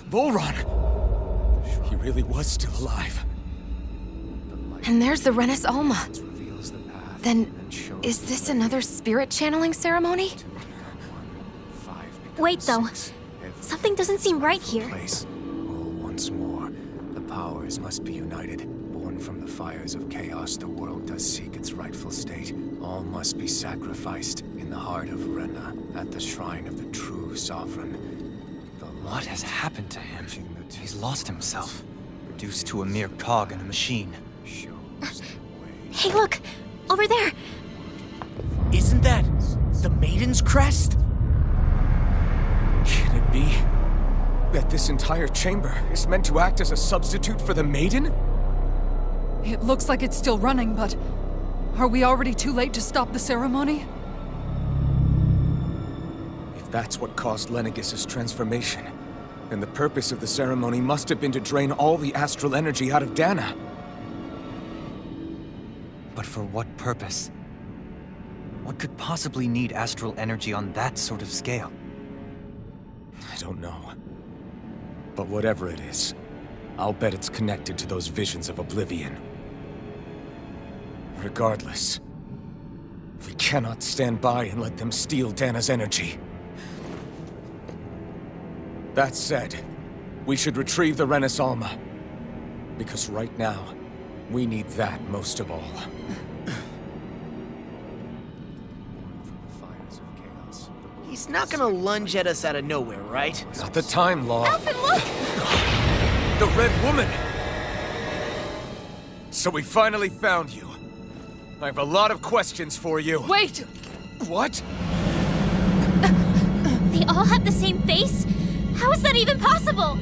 Volron! He really was still alive. And there's the Renis Alma. Then, is this another spirit channeling ceremony? Wait, though. Something doesn't seem right here. Once more, the powers must be united. Born from the fires of chaos, the world does seek its rightful state. All must be sacrificed in the heart of Rena, at the shrine of the true sovereign. What has happened to him? He's lost himself, reduced to a mere cog in a machine. Hey, look! Over there! Isn't that the Maiden's crest? Can it be that this entire chamber is meant to act as a substitute for the Maiden? It looks like it's still running, but are we already too late to stop the ceremony? If that's what caused Lenegis' transformation, then the purpose of the ceremony must have been to drain all the astral energy out of Dana. But for what purpose? What could possibly need astral energy on that sort of scale? I don't know. But whatever it is, I'll bet it's connected to those visions of oblivion. Regardless, we cannot stand by and let them steal Dana's energy. That said, we should retrieve the Renis Alma. Because right now, we need that most of all. He's not gonna lunge at us out of nowhere, right? Not the time, Law. Alphen, look! The Red Woman! So we finally found you. I have a lot of questions for you. Wait! What? They all have the same face? How is that even possible?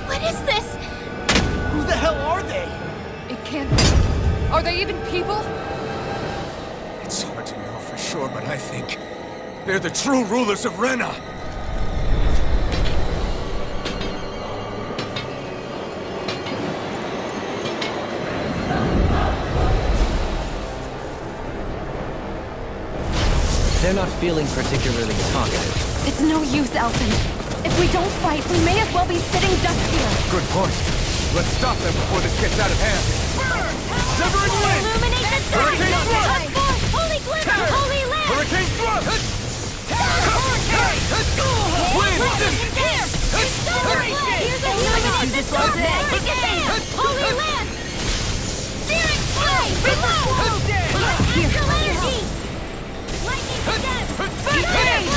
What is this? Who the hell are they? It can't be. Are they even people? It's hard to know for sure, but I think they're the true rulers of Rena. They're not feeling particularly talkative. It's no use, Alphen. If we don't fight, we may as well be sitting ducks here. Good point. Let's stop them before this gets out of hand. Severing wind! Illuminate the Hurricane darkness! Thrust! Of course! Holy glimmer! Holy lamp! Hurricane Thrust! Wind! Here's a illuminate the darkness! Holy lamp! Spirit fly! Reload! Astral energy! Lightning condemn! Fire blaze!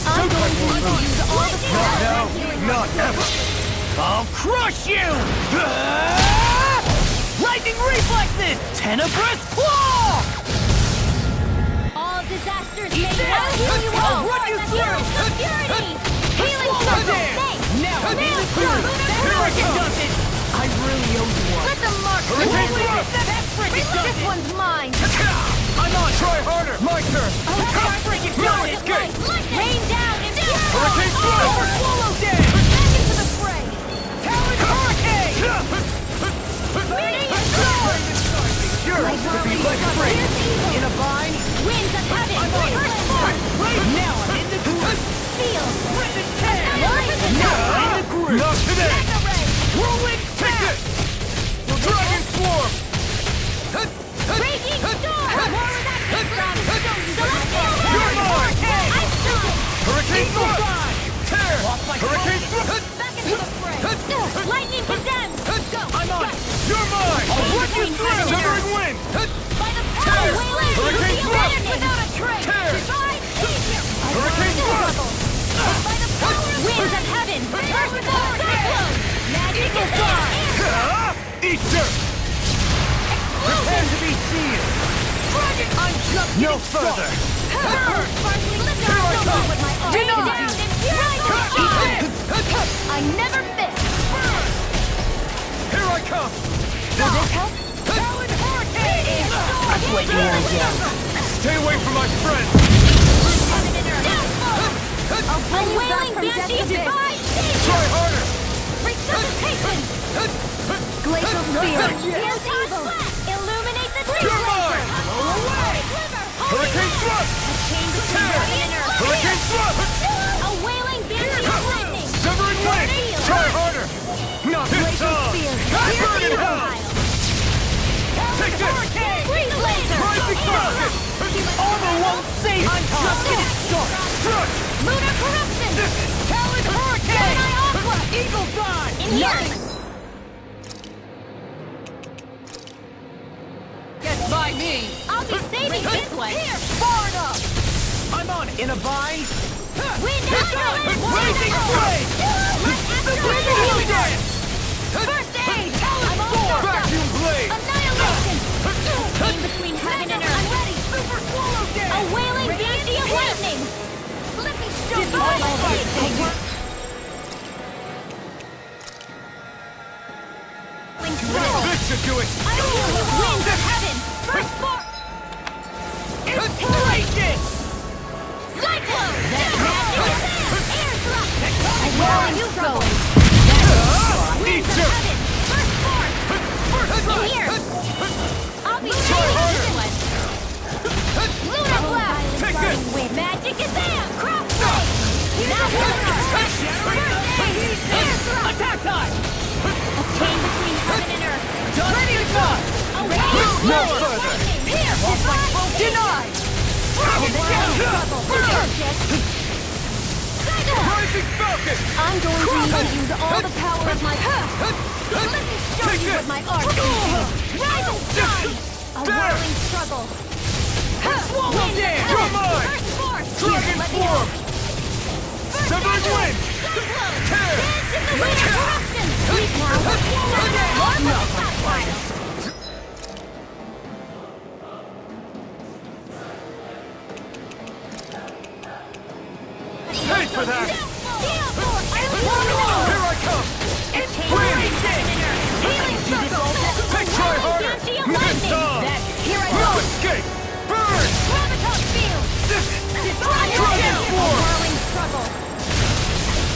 I'm going to use all the power! Not ever! I'll crush you! Lightning reflexes! Tenebrous claw! All disasters Eat may this! now heal you I'll all! run you through! Security! Healing Swallow circle! them! Thanks! Now I need the Maelstrom! clear! Hurricane does it! I really owe you one! Let them mark the Hurricane way. Thrust! That frigate does This it! one's mine. I'm on! Try harder! My turn! That frigate does it! Rain down and down! Hurricane Thrust! Swallow them! Back into the fray. Talon Hurricane! Radiant sword! Sure, could be less free. In a vine? Winds of heaven! I'm on! First force! Now I'm in the groove! Steel! Ripid Can! Annihilation! Now I'm in the groove! Not today! Mega ray! Whirlwind Take Tap! this! Dragon Swarm! Raging storm! More of that from Celestial You're Lord! mine! Ice storm! Hurricane Thrust! Tear! Off like Hurricane Thrust! Back into the fray! Lightning condemn! You're mine! I'll run you through! Severing wind! By the power of Wayland, Hurricane you thrust! without a trace! Tear! Divine savior! Hurricane thrust! By the power of winds of heaven, return to the cyclone! Magic is there! Eat dirt! Prepare to be sealed! I'm just No further! I never miss! Here I come! Will this help? Talon Hurricane! That's what you want, Stay away from my friend! A wailing banshee divine Try savior! harder! Resuscitation! Glacial spear. Here's evil! Illuminate the tree You're mine! Hurricane thrust! Hurricane thrust! A wailing banshee of lightning! Severing wind! Try harder! Not this time! Burn in hell! Take this! Freeze laser! Rising falcon! Armor won't save! I'm just getting started! Struck! Lunar corruption! Talon Hurricane! Gemini Aqua! Eagle Dawn! In here! Get by me! I'll be saving this one! Here! Far enough! I'm on it! In a bind! Wind Blazing flame! Where's the healing dance? First aid! I'm all stocked up! Vacuum blade! Annihilation! In between heaven and earth! I'm ready! Super Swallow Day! A wailing banshee of lightning! Let me show you Divine my Light. savior! This should do it! I feel the winds of heaven! First spark! Inspiration! Cyclone! Air thrust! Where are you going? Eat Winds of dirt! heaven! First spark! In here! I'll be saving this one! Lunar blast! Take this! Magic is there! Crop blade! Now first aid! Air thrust! Attack time! Chain between heaven and earth! Ready to go! A wailing No blade of further. lightning! Here! Denied! Rising falcon! I'm going to need to use all the power of my... Let me show Take you this. what my art can do! Rise and shine! A There. whirling struggle! Swallow Winds of Dance! heaven! You're mine. First force! Dragon Let me form! help. First Severing action. wind! Cyclone! Tear. Dance in the wind of corruption! Weak now! Arm of the sapphire! Pay for that! Steel force! Here I come! Inspiration! Healing circle! Take try harder! Banshee of This lightning! time! Here I No go! escape! Burn! Graviton field! Dragon Dragon form! whirling struggle!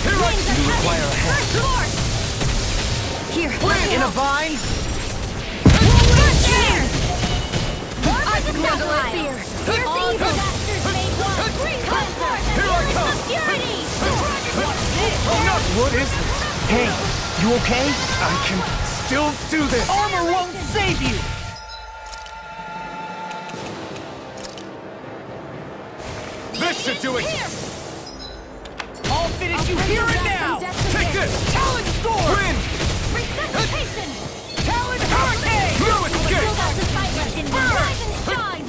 Here I Winds of come! heaven! First force! Here, let me In a help. bind? First air! Arm of the handle it. sapphire! Here's the evil masters made one! Come forth and Here I healing come. of purity! What is this? Hey, you okay? I can still do this! Armor won't save you! This should do it! I'll finish you here and now! Take this! Talon Storm! Wind! Resuscitation! Talon Hurricane! No escape! Build out the fight in rise and shine!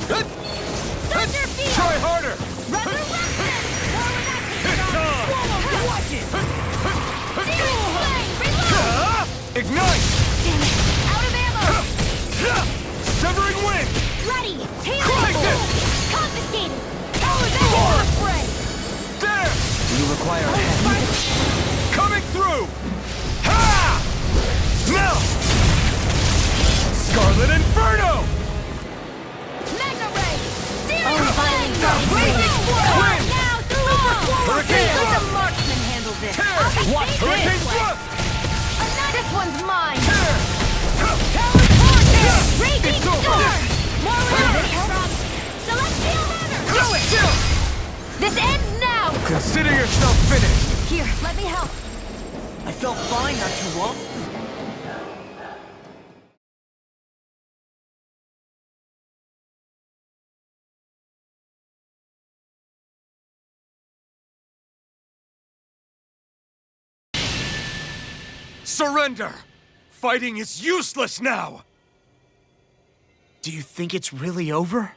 Thunder field! Try harder! Resurrection! Forward action! It's time! Watch it! Searing flame! Reload! Ignite! Damn it! Out of ammo! Severing wind! Ready! Take Healing! this! Confiscated! Talon Storm! Spray! There! Do you require a hand? Coming through! Ha! Now! Scarlet Inferno! Mega ray! Searing flame! Blazing Reload! wind! Now through! Hurricane Let the thrust! marksman handle this! Tear! I'll be Watch safe Hurricane this way. thrust! This one's mine! Tear! Talon Hurricane! Yeah! Raging It's over! storm! More rounds from Celestial Hammer! Do it! Still! This ends now! Consider yourself finished! Here, let me help. I felt fine not too long. Surrender! Fighting is useless now! Do you think it's really over?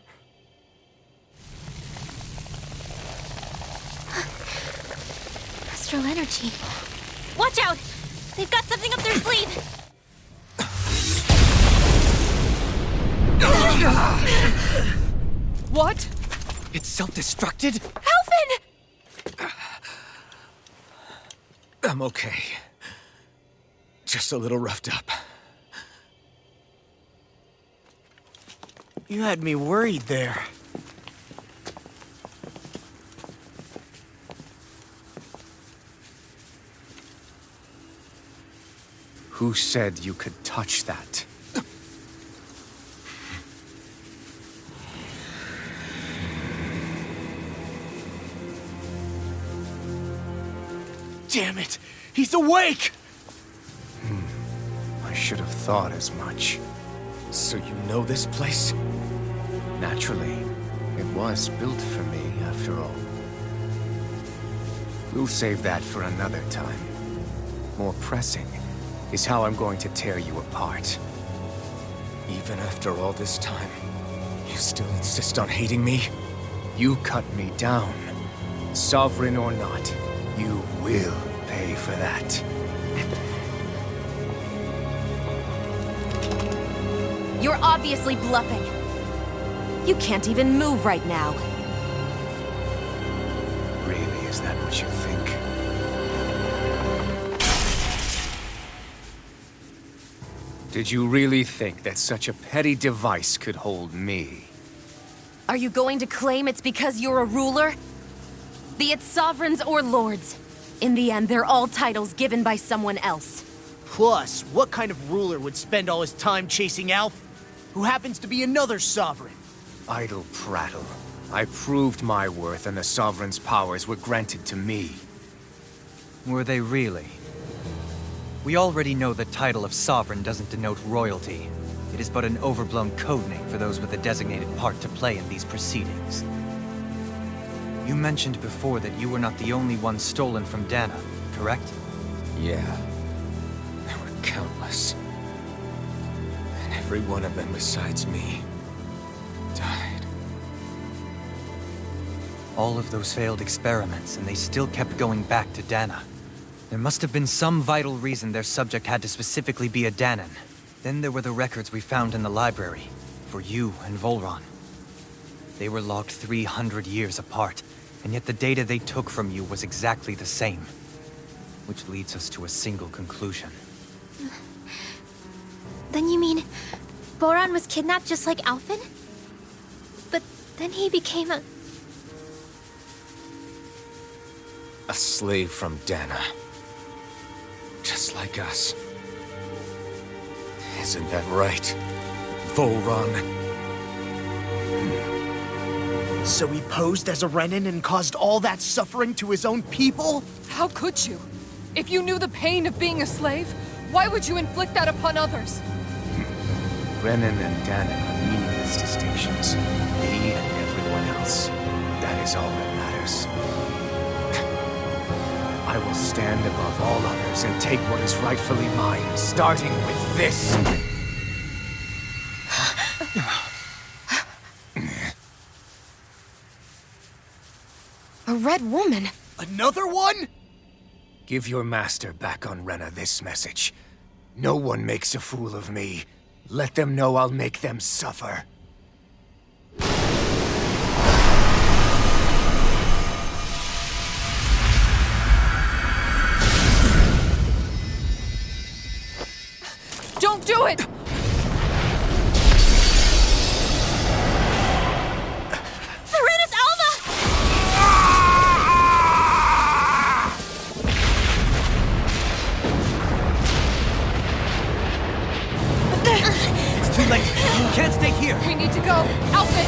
Astral energy. Watch out! They've got something up their sleeve! What? It's self-destructed? Alphen! I'm okay. Just a little roughed up. You had me worried there. Who said you could touch that? Damn it! He's awake! I should have thought as much. So you know this place? Naturally, it was built for me, after all. We'll save that for another time. More pressing is how I'm going to tear you apart. Even after all this time, you still insist on hating me? You cut me down. Sovereign or not, you will pay for that. You're obviously bluffing. You can't even move right now. Really, is that what you think? Did you really think that such a petty device could hold me? Are you going to claim it's because you're a ruler? Be it sovereigns or lords. In the end, they're all titles given by someone else. Plus, what kind of ruler would spend all his time chasing Alf, who happens to be another sovereign? Idle prattle. I proved my worth and the Sovereign's powers were granted to me. Were they really? We already know the title of Sovereign doesn't denote royalty. It is but an overblown codename for those with a designated part to play in these proceedings. You mentioned before that you were not the only one stolen from Dana, correct? Yeah. There were countless. And every one of them besides me died. All of those failed experiments, and they still kept going back to Dana. There must have been some vital reason their subject had to specifically be a Danan. Then there were the records we found in the library, for you and Volron. They were logged 300 years apart, and yet the data they took from you was exactly the same. Which leads us to a single conclusion. Then you mean Boran was kidnapped just like Alphen? But then he became a... A slave from Dana. Just like us. Isn't that right, Volron? So he posed as a Renan and caused all that suffering to his own people? How could you? If you knew the pain of being a slave, why would you inflict that upon others? Renan and Dana are meaningless distinctions. Me and everyone else. That is all that matters. I will stand above all others and take what is rightfully mine, starting with this. A red woman? Another one? Give your master back on Renna this message. No one makes a fool of me. Let them know I'll make them suffer. Don't do it! Serenus Alva! It's too late! You can't stay here! We need to go! Alphen!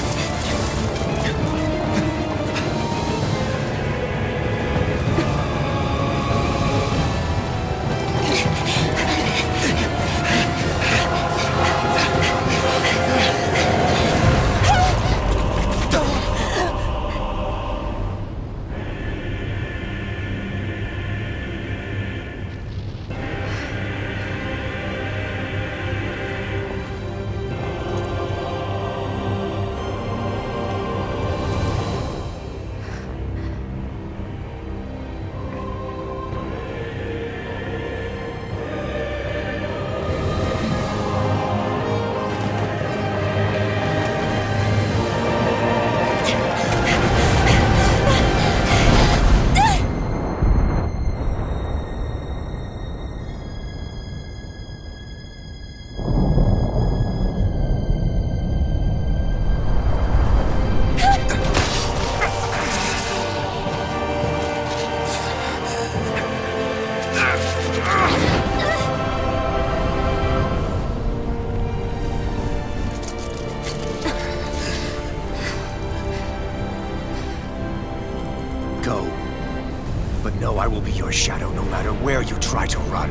try to run.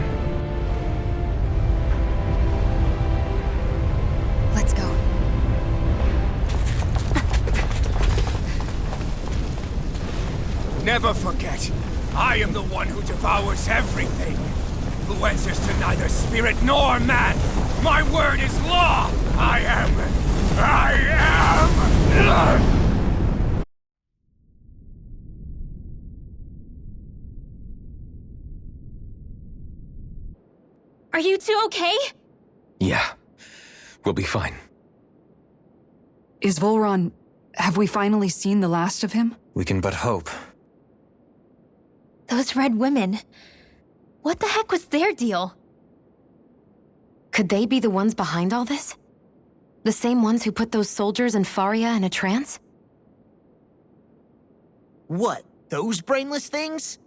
Let's go. Never forget, I am the one who devours everything. Who answers to neither spirit nor man. My word is law. I am. Are you two okay? Yeah, we'll be fine. Is Volron... have we finally seen the last of him? We can but hope. Those red women. What the heck was their deal? Could they be the ones behind all this? The same ones who put those soldiers in Faria in a trance? What? Those brainless things?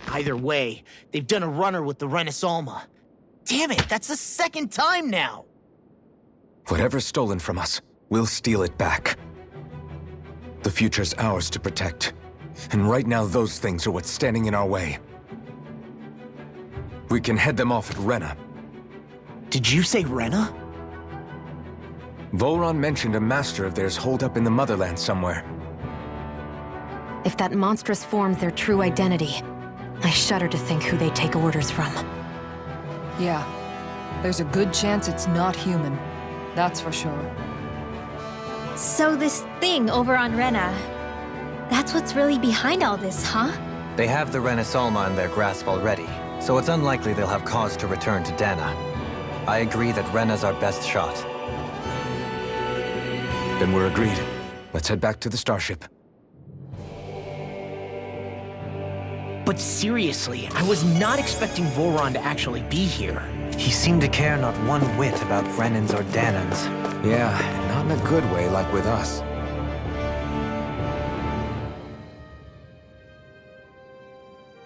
Either way, they've done a runner with the Renaissalma. Damn it, that's the second time now! Whatever's stolen from us, we'll steal it back. The future's ours to protect. And right now, those things are what's standing in our way. We can head them off at Rena. Did you say Rena? Volron mentioned a master of theirs holed up in the Motherland somewhere. If that monstrous form's their true identity, I shudder to think who they take orders from. Yeah. There's a good chance it's not human. That's for sure. So this thing over on Rena, that's what's really behind all this, huh? They have the Renaissalma in their grasp already, so it's unlikely they'll have cause to return to Dana. I agree that Rena's our best shot. Then we're agreed. Let's head back to the starship. But seriously, I was not expecting Volron to actually be here. He seemed to care not one whit about Renans or Danans. Yeah, and not in a good way like with us.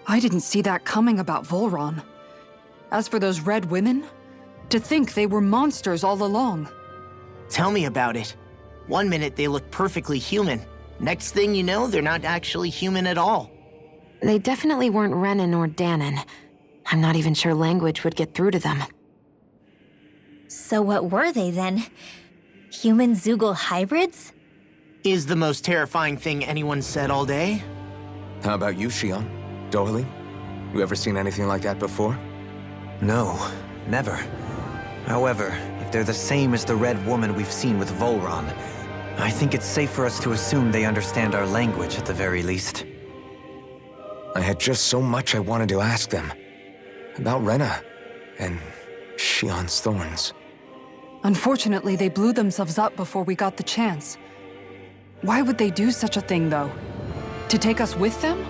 I didn't see that coming about Volron. As for those red women, to think they were monsters all along. Tell me about it. One minute they look perfectly human. Next thing you know, they're not actually human at all. They definitely weren't Renan or Danan. I'm not even sure language would get through to them. So what were they then? Human Zoogle hybrids? Is the most terrifying thing anyone said all day? How about you, Shion? Dohalie? You ever seen anything like that before? No, never. However, if they're the same as the Red Woman we've seen with Volron, I think it's safe for us to assume they understand our language at the very least. I had just so much I wanted to ask them. About Rena, and Shion's thorns. Unfortunately, they blew themselves up before we got the chance. Why would they do such a thing, though? To take us with them?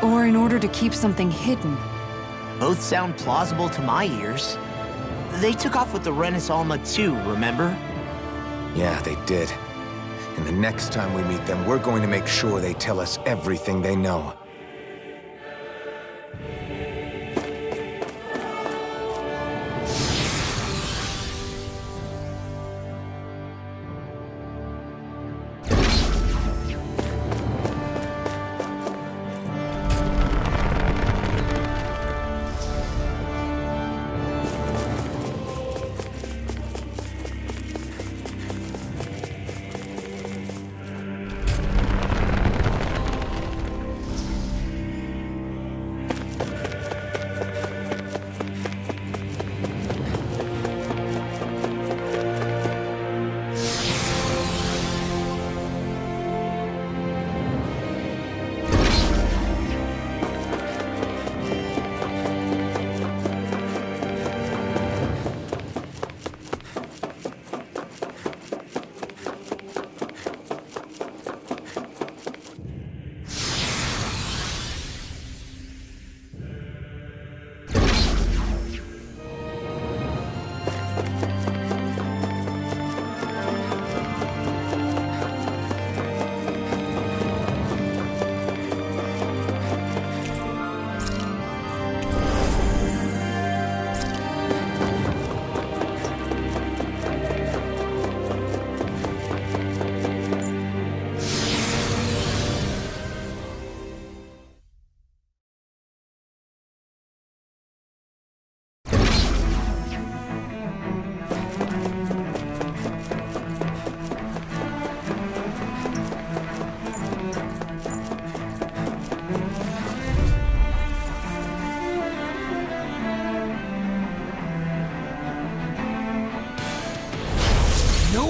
Or in order to keep something hidden? Both sound plausible to my ears. They took off with the Renaissalma too, remember? Yeah, they did. And the next time we meet them, we're going to make sure they tell us everything they know.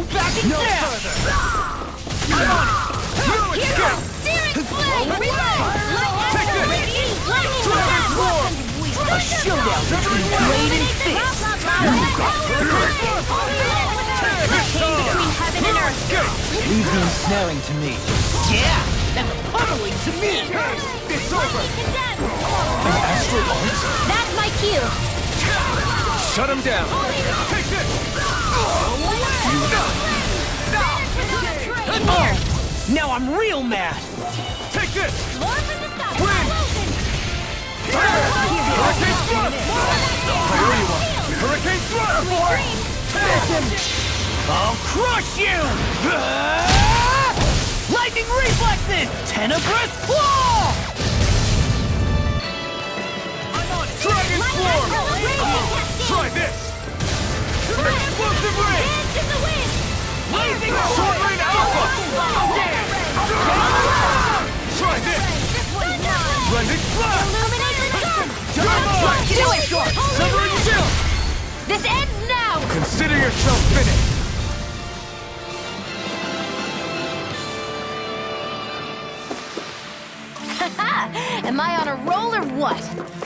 Go back and down! I'm on it! No escape! Searing flame! Take this! Dragon Swarm! A showdown between blade and fist! Between heaven and earth! Leave the ensnaring to me. Yeah! And the pummeling to me! It's over! Astral arms? That's my cue! Shut him down! Take this! Here! Now I'm real mad! Take this! More from the side! Win! Hurricane Thrust! Hurricane Thrust! I'll crush you! Lightning reflexes! Tenebrous claw! I'm on it! Dragon Swarm! Try this! Explosive Ray! Dance in the wind! Blazing Sword Rain Alpha! Try this! Blending Flash! Illuminate the sun! You're mine! Do it! Severing Chill! This ends now! Consider yourself finished! Am I on a roll or what?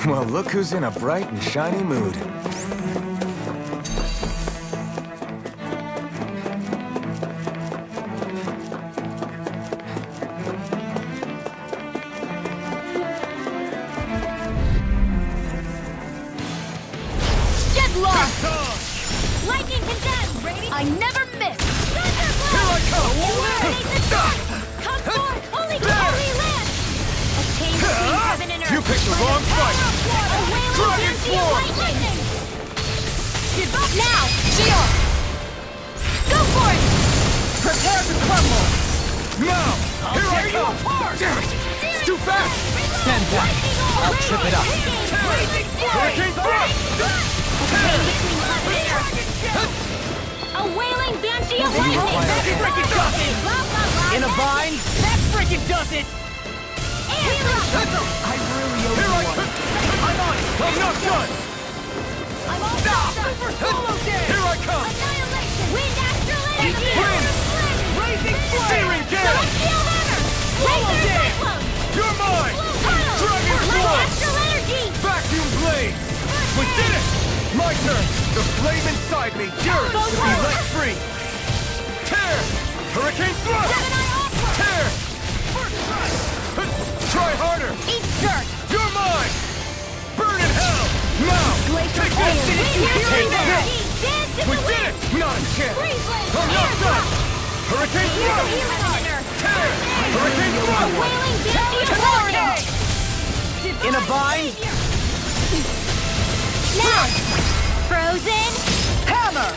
Well, look who's in a bright and shiny mood. Deadlock! Lightning condemned! I never miss! Here I come! Illuminate the sun! Come forth, holy land! A chain between heaven and earth! You picked the wrong fight! A wailing Dragon fancy of Swarm! lightning! Now! Shield! Go for it! Prepare to crumble! Now! Here I tear you come! apart! Damn it! It's too fast! Stand back. I'll trip it up. Hurricane Thrust! A wailing banshee of You lightning! require That frickin' does it! In a vine? That frickin' does it! I really owe Here you I one. come! I'm on it! I'm not done! I'm all super solo dance! Here I come! Annihilation! Wind astral energy! Wind! Raising flame! Searing Gale! Celestial hammer! Follow Laser dance! cyclone! You're mine! Tunnel! Dragon Light Swarm! astral energy! Vacuum Blade! We did it! My turn! The flame inside me yearns Go to be for it! let free! Tear! Hurricane Thrust! Gemini Opera! Tear! Try harder! Eat dirt! You're mine! Burn in hell! Now! Glacier Take Flame! this! Wind Take astral this! energy! Dance in We the did wind! it! Not a chance! Freeze I'm not done! Hurricane Thrust! Healing on earth! Tear! Hurricane A Thrust! wailing banshee of lightning! In a vine? Now! Frozen! Hammer!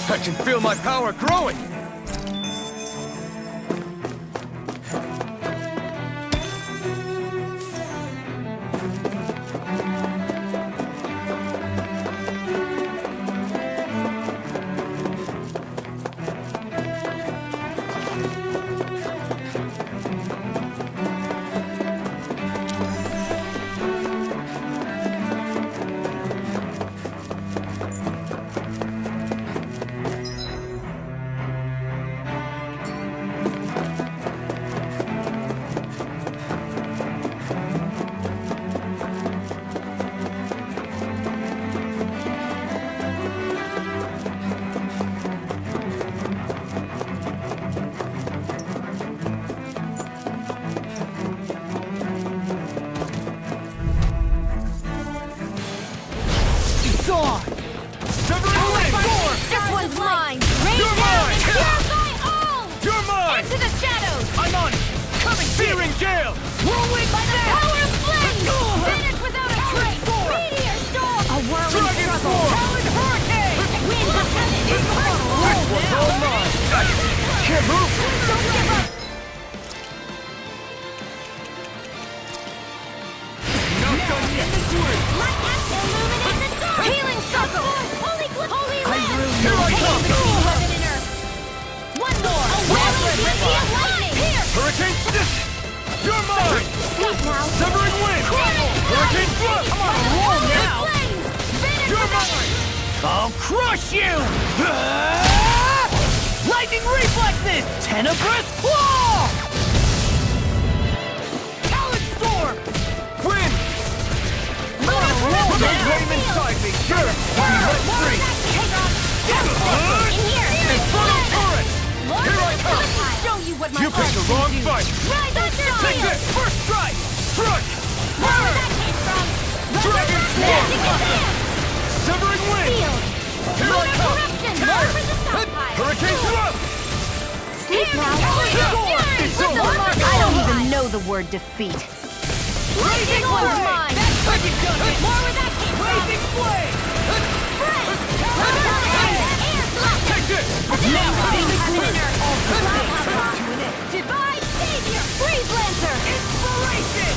I can feel my power growing! It's on! Severing Blade! This one's mine! Rain You're down mine! and purify all! You're mine! Into the shadows! I'm on it! Coming! Searing Gale! Whirlwind By the power of flame! Finish without a trace! Storm! Meteor storm! A whirling Dragon struggle! Swarm! Talon hurricane! Wind of heaven! This one's all mine! Can't move! Don't give up! Not done yet! Light axe illuminate the sun! Healing circle! Holy land! Here I come! Between heaven and earth! One more! A wailing banshee of lightning! Here! Hurricane Fist! You're mine! Sweet now! Severing Wind! Hurricane Thrust! I'm on a roll now! Flame! I'll crush you! Lightning reflexes! Tenebrous claw! Talon storm! Win! Put the flame inside me! Sure! Be let free! In here! Infernal turret! Here I come! Show you what my You picked the wrong fight! Rise up your Take this! First strike! Strike! Where that came from? Dragon Magic Storm! is in! Severing wind! Field! Here I come! Corruption! More for the stockpile! Hurricane thrust! Sleep now. It's over! I don't even know the word defeat. Raging One's Orb! mine. More where that came from! Blazing flame! Take this! Divine Savior! Freeze Lancer! Inspiration!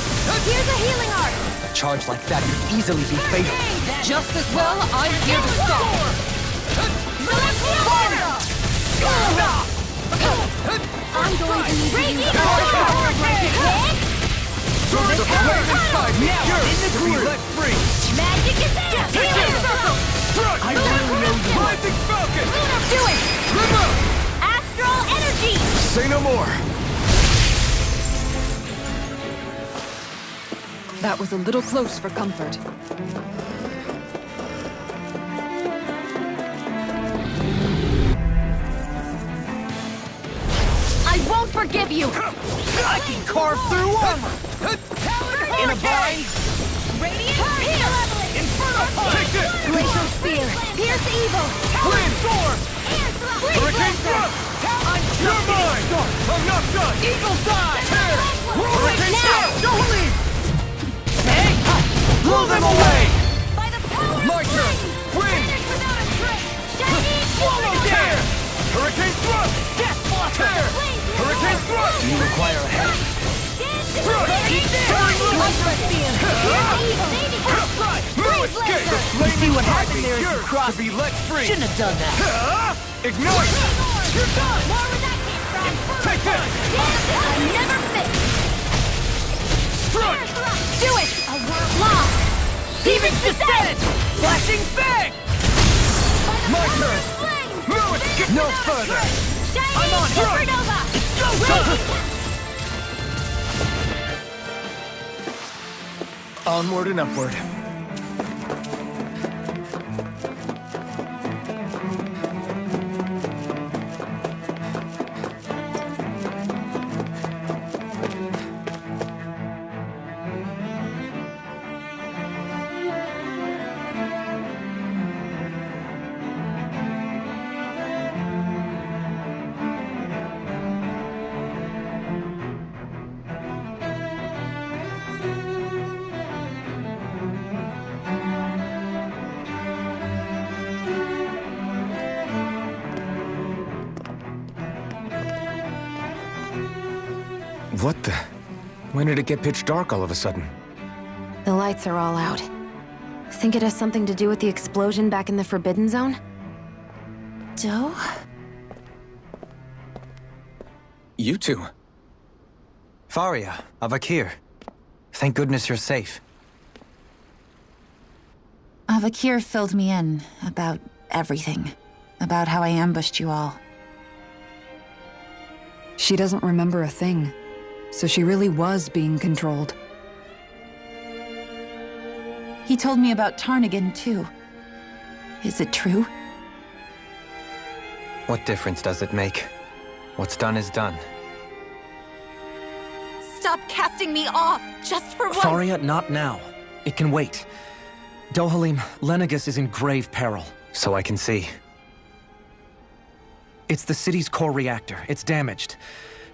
Here's a healing arc. A charge like that could easily be fatal. Just as well, I'm here to stop. I'm going to need to use power right So the flame inside me! Yours to be let free! Magic is in! Strike! I will know you. Rising Falcon! Do it! River! Astral Energy! Say no more! That was a little close for comfort. I won't forgive you. I can carve through armor! In a bind! Radiant Heal! Inferno punch! Take this! Glacial Spear. Pierce evil. Talon storm! Hurricane thrust! You're mine! I'm not done! Eagle dive! Tear! Hurricane thrust! Don't leave! Hey! Blow them away! By the power My of turn! flame! Win! Finish without a trace! Shiny Swallow Tear! down! Hurricane thrust! Death blocker! Tear! Hurricane thrust! You require a help. No escape! The flame see what inside happened me! there as you Yours crossed- to be let free! Shouldn't have done that. Ignite! You're done! More where that came from! Take this! I never miss! Strike! Do it. A world lost! Demon's Descent! Flashing Fang! My turn! Flame! No escape! No further! Shiny I'm on it. Supernova! Onward and upward. What the? When did it get pitch dark all of a sudden? The lights are all out. Think it has something to do with the explosion back in the Forbidden Zone? Doe? You two. Faria, Avakir. Thank goodness you're safe. Avakir filled me in about everything. About how I ambushed you all. She doesn't remember a thing, so she really was being controlled. He told me about Tarnigan, too. Is it true? What difference does it make? What's done is done. Stop casting me off, just for once! Faria, not now. It can wait. Dohalim, Lenegus is in grave peril. So I can see. It's the city's core reactor. It's damaged.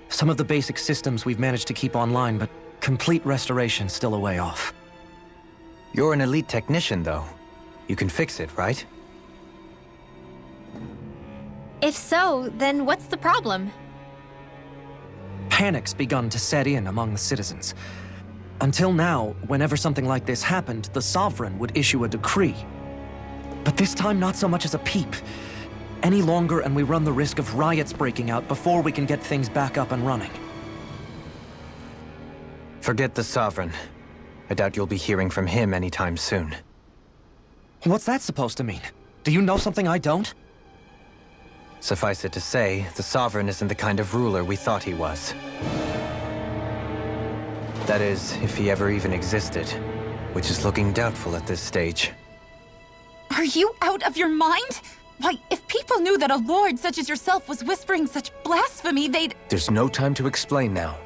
Some of the basic systems we've managed to keep online, but complete restoration's still a way off. You're an elite technician, though. You can fix it, right? If so, then what's the problem? Panic's begun to set in among the citizens. Until now, whenever something like this happened, the Sovereign would issue a decree. But this time, not so much as a peep. Any longer, and we run the risk of riots breaking out before we can get things back up and running. Forget the Sovereign. I doubt you'll be hearing from him anytime soon. What's that supposed to mean? Do you know something I don't? Suffice it to say, the Sovereign isn't the kind of ruler we thought he was. That is, if he ever even existed, which is looking doubtful at this stage. Are you out of your mind? Why, if people knew that a lord such as yourself was whispering such blasphemy, they'd... There's no time to explain now.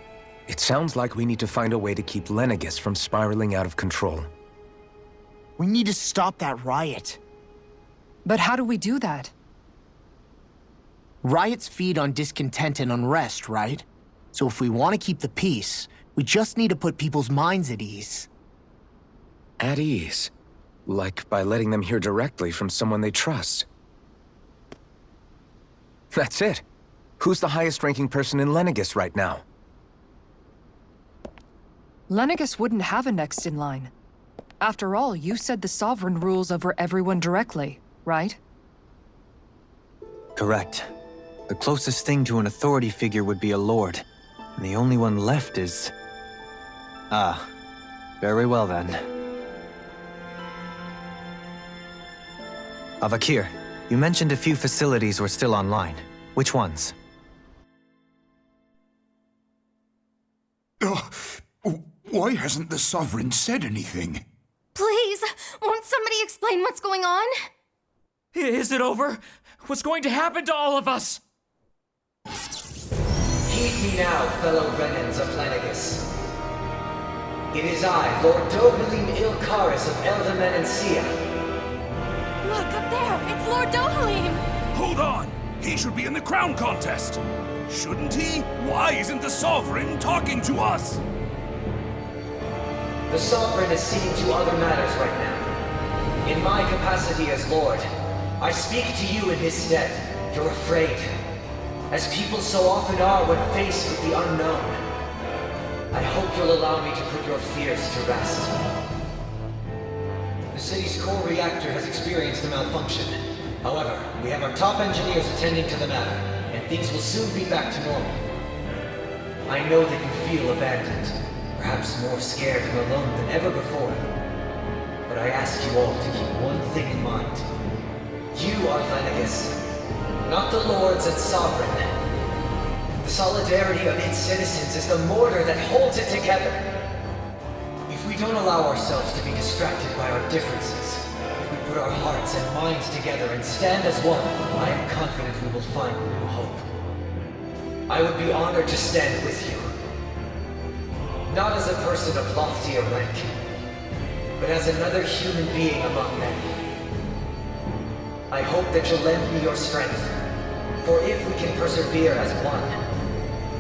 It sounds like we need to find a way to keep Lenegis from spiraling out of control. We need to stop that riot. But how do we do that? Riots feed on discontent and unrest, right? So if we want to keep the peace, we just need to put people's minds at ease. At ease? Like by letting them hear directly from someone they trust. That's it. Who's the highest-ranking person in Lenegis right now? Lenegis wouldn't have a next in line. After all, you said the Sovereign rules over everyone directly, right? Correct. The closest thing to an authority figure would be a lord, and the only one left is... Ah, very well then. Avakir, you mentioned a few facilities were still online. Which ones? Why hasn't the Sovereign said anything? Please, won't somebody explain what's going on? Is it over? What's going to happen to all of us? Heed me now, fellow Renans of Lenegis. It is I, Lord Dohalim Ilkaris of Eldaman and Sia. Look, up there! It's Lord Dohalim! Hold on! He should be in the crown contest! Shouldn't he? Why isn't the Sovereign talking to us? The Sovereign is seeing to other matters right now. In my capacity as Lord, I speak to you in his stead. You're afraid, as people so often are when faced with the unknown. I hope you'll allow me to put your fears to rest. The city's core reactor has experienced a malfunction. However, we have our top engineers attending to the matter, and things will soon be back to normal. I know that you feel abandoned, perhaps more scared and alone than ever before. But I ask you all to keep one thing in mind. You are Lenegis, not the Lords and Sovereign. The solidarity of its citizens is the mortar that holds it together. If we don't allow ourselves to be distracted by our differences, if we put our hearts and minds together and stand as one, I am confident we will find new hope. I would be honored to stand with you. Not as a person of loftier rank, but as another human being among many. I hope that you'll lend me your strength, for if we can persevere as one,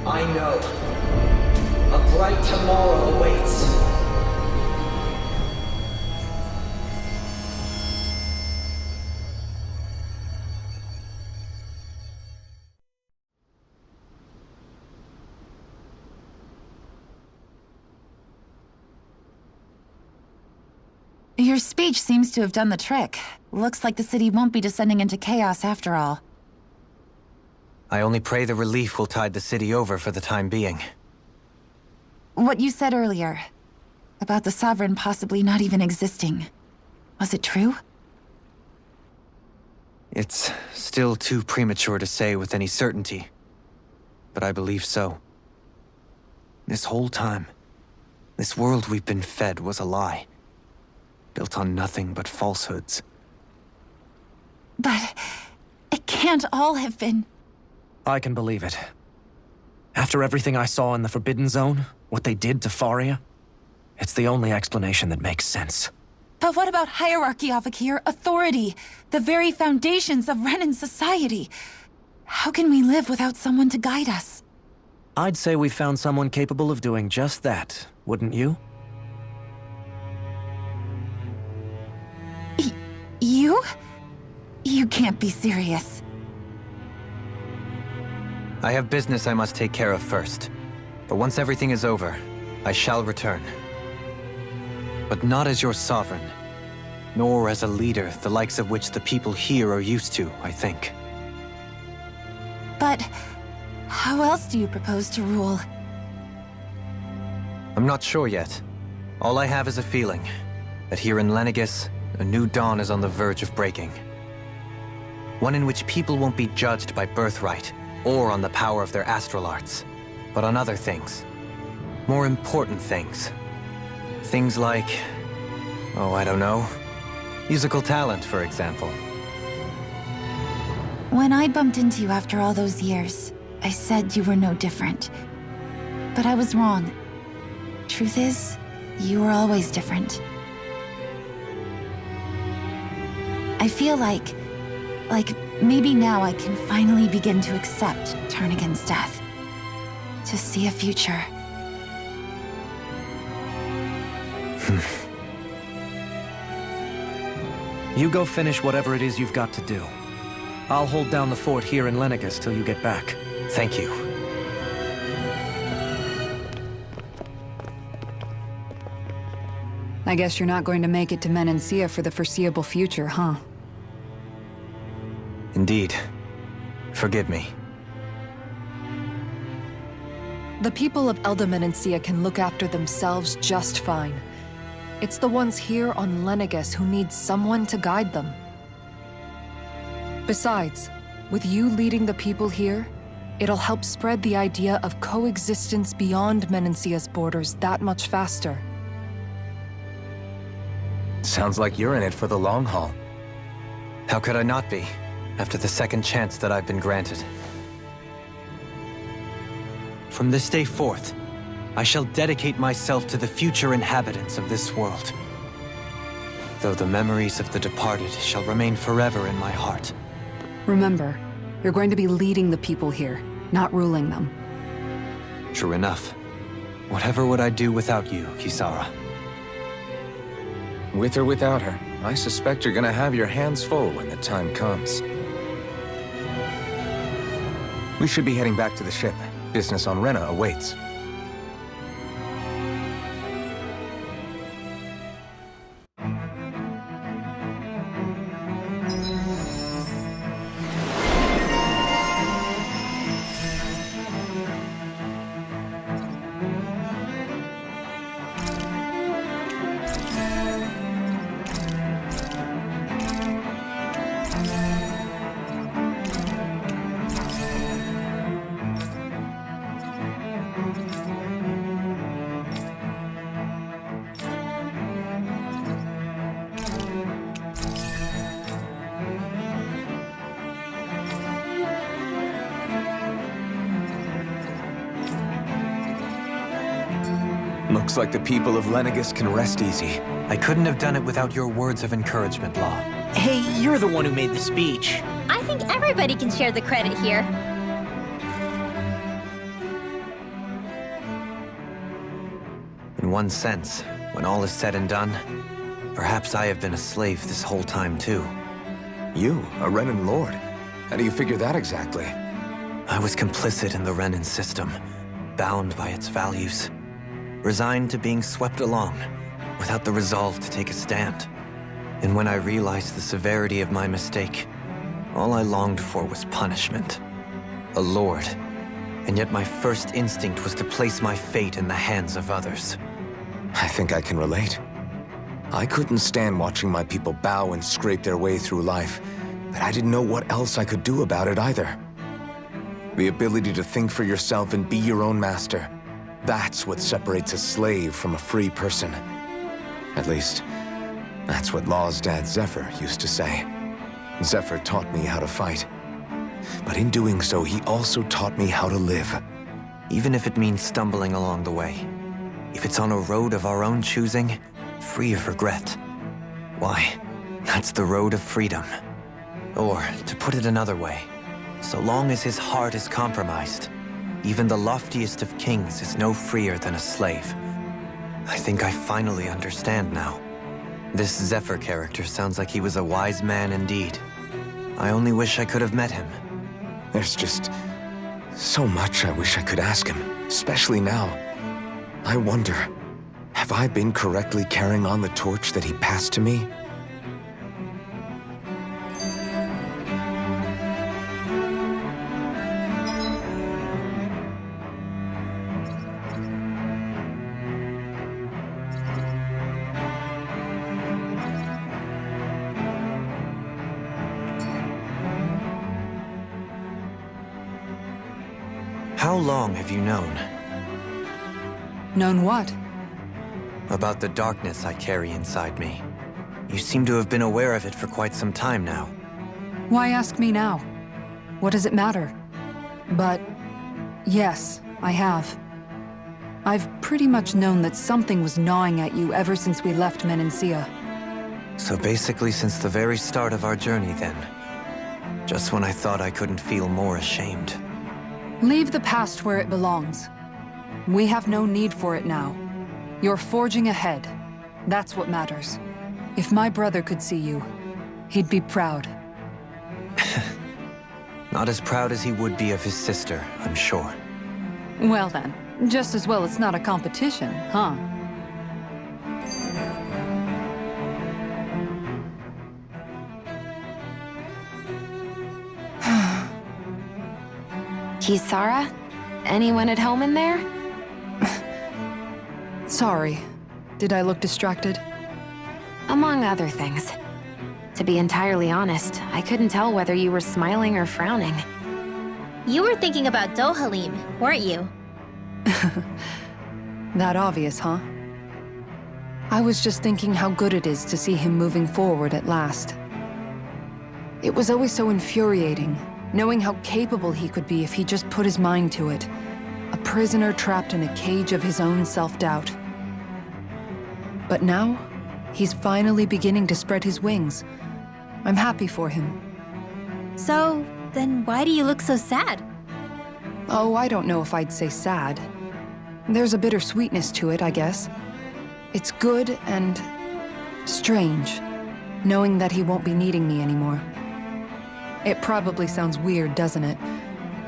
I know a bright tomorrow awaits. Your speech seems to have done the trick. Looks like the city won't be descending into chaos after all. I only pray the relief will tide the city over for the time being. What you said earlier, about the Sovereign possibly not even existing, was it true? It's still too premature to say with any certainty, but I believe so. This whole time, this world we've been fed was a lie, built on nothing but falsehoods. But it can't all have been... I can believe it. After everything I saw in the Forbidden Zone, what they did to Faria, it's the only explanation that makes sense. But what about hierarchy, Avakir? Authority? The very foundations of Renan society? How can we live without someone to guide us? I'd say we found someone capable of doing just that, wouldn't you? You? You can't be serious. I have business I must take care of first. But once everything is over, I shall return. But not as your sovereign, nor as a leader the likes of which the people here are used to, I think. But how else do you propose to rule? I'm not sure yet. All I have is a feeling that here in Lenegis, a new dawn is on the verge of breaking. One in which people won't be judged by birthright or on the power of their astral arts, but on other things. More important things. Things like, oh, I don't know, musical talent, for example. When I bumped into you after all those years, I said you were no different. But I was wrong. Truth is, you were always different. I feel like maybe now I can finally begin to accept Turn Against Death. To see a future. You go finish whatever it is you've got to do. I'll hold down the fort here in Lenegus till you get back. Thank you. I guess you're not going to make it to Menancia for the foreseeable future, huh? Indeed. Forgive me. The people of Elda Menancia can look after themselves just fine. It's the ones here on Lenegus who need someone to guide them. Besides, with you leading the people here, it'll help spread the idea of coexistence beyond Menancia's borders that much faster. Sounds like you're in it for the long haul. How could I not be, after the second chance that I've been granted? From this day forth, I shall dedicate myself to the future inhabitants of this world. Though the memories of the departed shall remain forever in my heart. Remember, you're going to be leading the people here, not ruling them. True enough. Whatever would I do without you, Kisara? With or without her, I suspect you're gonna have your hands full when the time comes. We should be heading back to the ship. Business on Rena awaits. Looks like the people of Lenegus can rest easy. I couldn't have done it without your words of encouragement, Law. Hey, you're the one who made the speech. I think everybody can share the credit here. In one sense, when all is said and done, perhaps I have been a slave this whole time too. You, a Renan Lord? How do you figure that exactly? I was complicit in the Renan system, bound by its values. Resigned to being swept along, without the resolve to take a stand. And when I realized the severity of my mistake, all I longed for was punishment. A lord. And yet my first instinct was to place my fate in the hands of others. I think I can relate. I couldn't stand watching my people bow and scrape their way through life, but I didn't know what else I could do about it either. The ability to think for yourself and be your own master. That's what separates a slave from a free person. At least, that's what Law's dad Zephyr used to say. Zephyr taught me how to fight. But in doing so, he also taught me how to live. Even if it means stumbling along the way. If it's on a road of our own choosing, free of regret. Why, that's the road of freedom. Or, to put it another way, so long as his heart is compromised, even the loftiest of kings is no freer than a slave. I think I finally understand now. This Zephyr character sounds like he was a wise man indeed. I only wish I could have met him. There's just so much I wish I could ask him, especially now. I wonder, have I been correctly carrying on the torch that he passed to me? long have you known? Known what? About the darkness I carry inside me. You seem to have been aware of it for quite some time now. Why ask me now? What does it matter? But yes, I have. I've pretty much known that something was gnawing at you ever since we left Menancia. So basically since the very start of our journey then. Just when I thought I couldn't feel more ashamed. Leave the past where it belongs. We have no need for it now. You're forging ahead. That's what matters. If my brother could see you, he'd be proud. Not as proud as he would be of his sister, I'm sure. Well then, just as well it's not a competition, huh? Kisara? Anyone at home in there? Sorry. Did I look distracted? Among other things. To be entirely honest, I couldn't tell whether you were smiling or frowning. You were thinking about Dohalim, weren't you? That obvious, huh? I was just thinking how good it is to see him moving forward at last. It was always so infuriating, knowing how capable he could be if he just put his mind to it. A prisoner trapped in a cage of his own self-doubt. But now, he's finally beginning to spread his wings. I'm happy for him. So, then why do you look so sad? Oh, I don't know if I'd say sad. There's a bittersweetness to it, I guess. It's good and strange, knowing that he won't be needing me anymore. It probably sounds weird, doesn't it?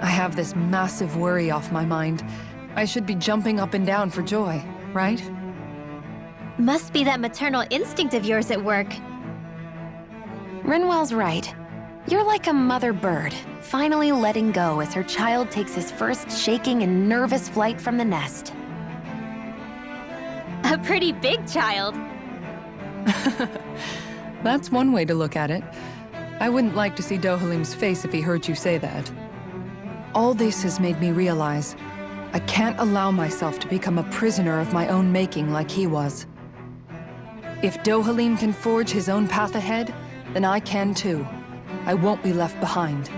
I have this massive worry off my mind. I should be jumping up and down for joy, right? Must be that maternal instinct of yours at work. Rinwell's right. You're like a mother bird, finally letting go as her child takes his first shaking and nervous flight from the nest. A pretty big child. That's one way to look at it. I wouldn't like to see Dohalim's face if he heard you say that. All this has made me realize I can't allow myself to become a prisoner of my own making like he was. If Dohalim can forge his own path ahead, then I can too. I won't be left behind.